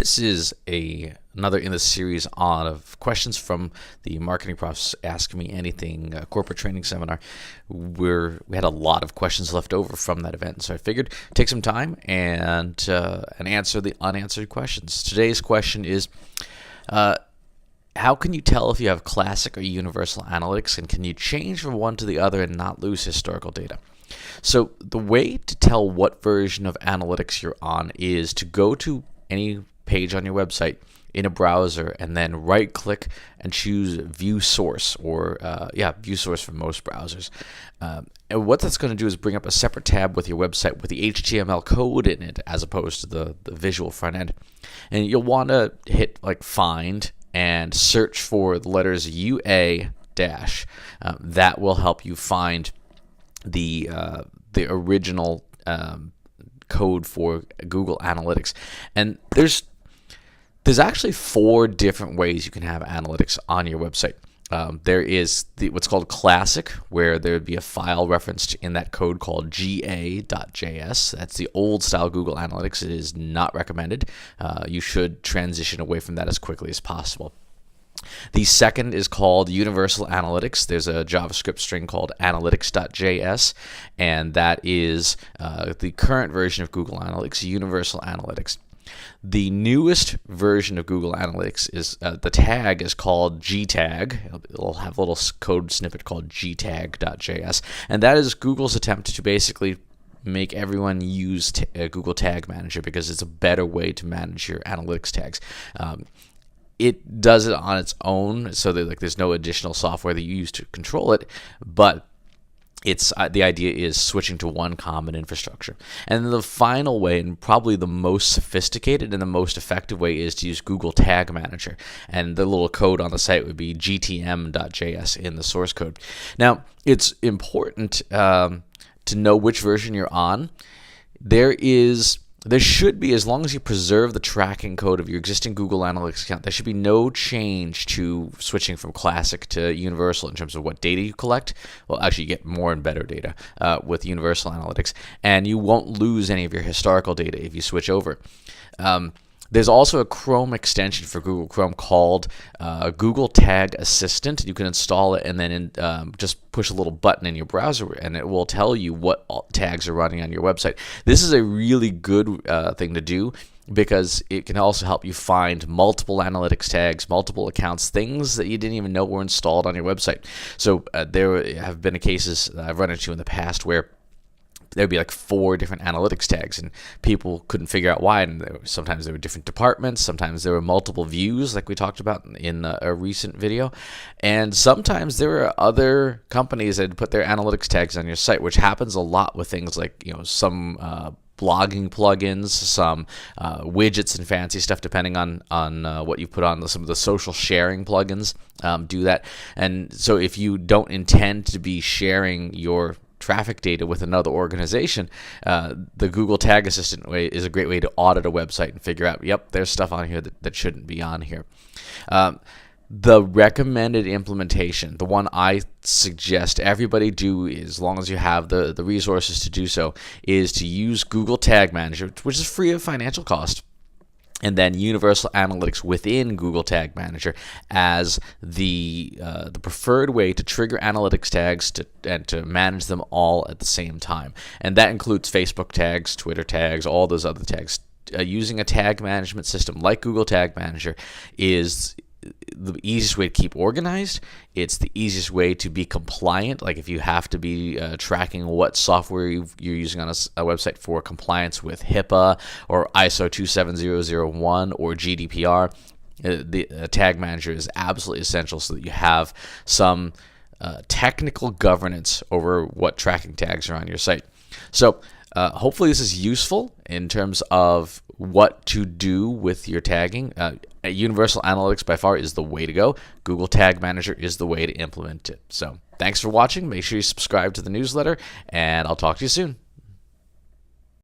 This is another in the series of questions from the Marketing Profs Ask Me Anything corporate training seminar. We had a lot of questions left over from that event, so I figured take some time and answer the unanswered questions. Today's question is, how can you tell if you have classic or universal analytics, and can you change from one to the other and not lose historical data? So the way to tell what version of analytics you're on is to go to any page on your website in a browser and then right click and choose view source, or view source for most browsers. And what that's going to do is bring up a separate tab with your website with the HTML code in it as opposed to the visual front end. And you'll want to hit like find and search for the letters UA dash. That will help you find the original code for Google Analytics. And there's actually 4 different ways you can have analytics on your website. There is what's called classic, where there would be a file referenced in that code called ga.js. That's the old style Google Analytics. It is not recommended. You should transition away from that as quickly as possible. The second is called Universal Analytics. There's a JavaScript string called analytics.js, and that is the current version of Google Analytics, Universal Analytics. The newest version of Google Analytics is the tag is called gtag. It'll have a little code snippet called gtag.js, and that is Google's attempt to basically make everyone use Google Tag Manager because it's a better way to manage your analytics tags. It does it on its own, so that there's no additional software that you use to control it, but it's the idea is switching to one common infrastructure. And the final way, and probably the most sophisticated and the most effective way, is to use Google Tag Manager. And the little code on the site would be gtm.js in the source code. Now, it's important to know which version you're on. There should be, as long as you preserve the tracking code of your existing Google Analytics account, there should be no change to switching from Classic to Universal in terms of what data you collect. Well, actually, you get more and better data with Universal Analytics, and you won't lose any of your historical data if you switch over. There's also a Chrome extension for Google Chrome called Google Tag Assistant. You can install it and then just push a little button in your browser, and it will tell you what tags are running on your website. This is a really good thing to do because it can also help you find multiple analytics tags, multiple accounts, things that you didn't even know were installed on your website. So there have been cases I've run into in the past where there'd be like 4 different analytics tags, and people couldn't figure out why. And sometimes there were different departments, sometimes there were multiple views, like we talked about in a recent video, and sometimes there were other companies that put their analytics tags on your site, which happens a lot with things like some blogging plugins, some widgets and fancy stuff, depending on what you put on. Some of the social sharing plugins do that. And so if you don't intend to be sharing your traffic data with another organization, the Google Tag Assistant way is a great way to audit a website and figure out, yep, there's stuff on here that shouldn't be on here. The recommended implementation, the one I suggest everybody do, as long as you have the resources to do so, is to use Google Tag Manager, which is free of financial cost, and then Universal Analytics within Google Tag Manager as the preferred way to trigger analytics tags and to manage them all at the same time. And that includes Facebook tags, Twitter tags, all those other tags. Using a tag management system like Google Tag Manager is the easiest way to keep organized. It's the easiest way to be compliant. Like if you have to be tracking what software you're using on a website for compliance with HIPAA or ISO 27001 or GDPR, the tag manager is absolutely essential so that you have some technical governance over what tracking tags are on your site. So hopefully this is useful in terms of what to do with your tagging. Universal Analytics by far is the way to go. Google Tag Manager is the way to implement it. So thanks for watching. Make sure you subscribe to the newsletter, and I'll talk to you soon.